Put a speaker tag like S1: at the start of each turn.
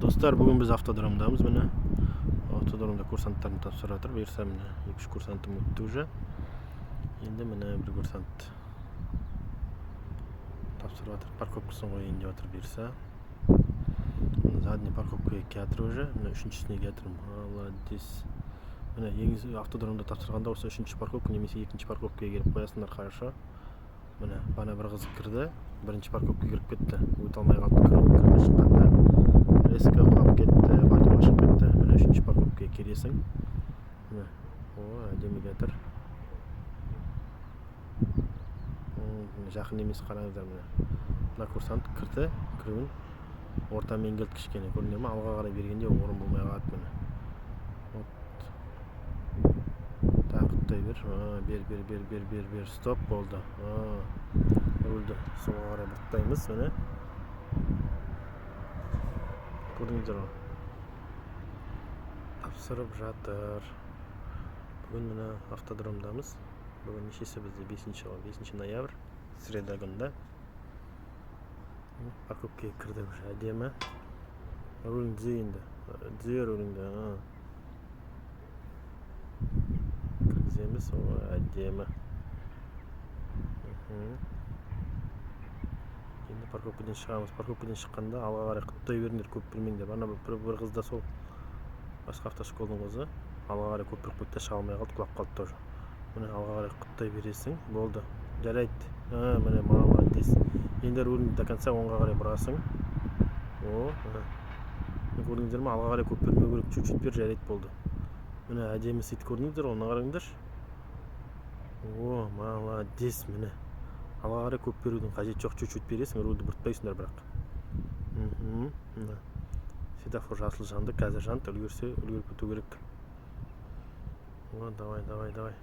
S1: Dostlar, bugün biz автодромдамыз. Міне автодромда курсанттарым тапсырып жатыр. Бұйырса міне 2-3 курсантым өтті уже. Енді міне бір курсант тапсырып жатыр. Парковкасын қояйын деп жатыр бұйырса. Задний парковкаға келіп жатыр уже. Міне 3-шісіне келіп жатырмын. Молодец. Міне ең автодромда тапсырғанда осы 3-ші парковка немесе 2-ші парковкаға келіп қоясыңдар, хорошо. Міне бана бір қыз кірді. Бірінші парковкаға кіріп кетті. Өте алмай қалды. Кірді шыққанда резко құлап кетті, батырға шығып кетті. Міне 3-ші парковкаға келесің. Міне әдемі жатыр. Жақын емес, қараңыздар міне. Мына курсант кірді, кіруін ортамен келді кішкене. Көрдіңдер ме? Алға қарай бергенде орын болмай қалады міне. Тақыттай бер. Стоп болды. Рульді соға қарай бұрттаймыз міне. Көрдіңіздер ме? Тапсырып жатыр. Бүгін міне автодромдамыз. Бүгін нешесі бізде 5 ноябрь, среда күнді. Парковкаға кірді уже әдемі. Рулін түзе енді. Түзе рулінді. Кіргіземіз, әдемі. Енді парковкадан шығамыз. Парковкадан шыққанда алға қарай құттай беріңдер, көп бермеңдер. Ана бір қызда сол басқа автошколдың қызы алға қарай көп беріп кетті, шыға алмай қалды, құлап қалды тоже. Міне алға қарай құттай бересің, болды. Жарайды. Міне молодец. Енді руліңді до конца оңға қарай бұрасың. Көрдіңіздер ме? Алға қарай көп бермеу керек, чуть-чуть бер, жарайды, болды. Міне әдемі сөйтіп көрдіңіздер, оны қараңдар. Молодец, міне. Алға қарай көп берудің қажет жоқ, чуть-чуть бересің, рульді бұртпайсыңдар бірақ. Светофор жасыл жанды, қазір жанды, үлгерсе үлгеріп кету керек. Давай.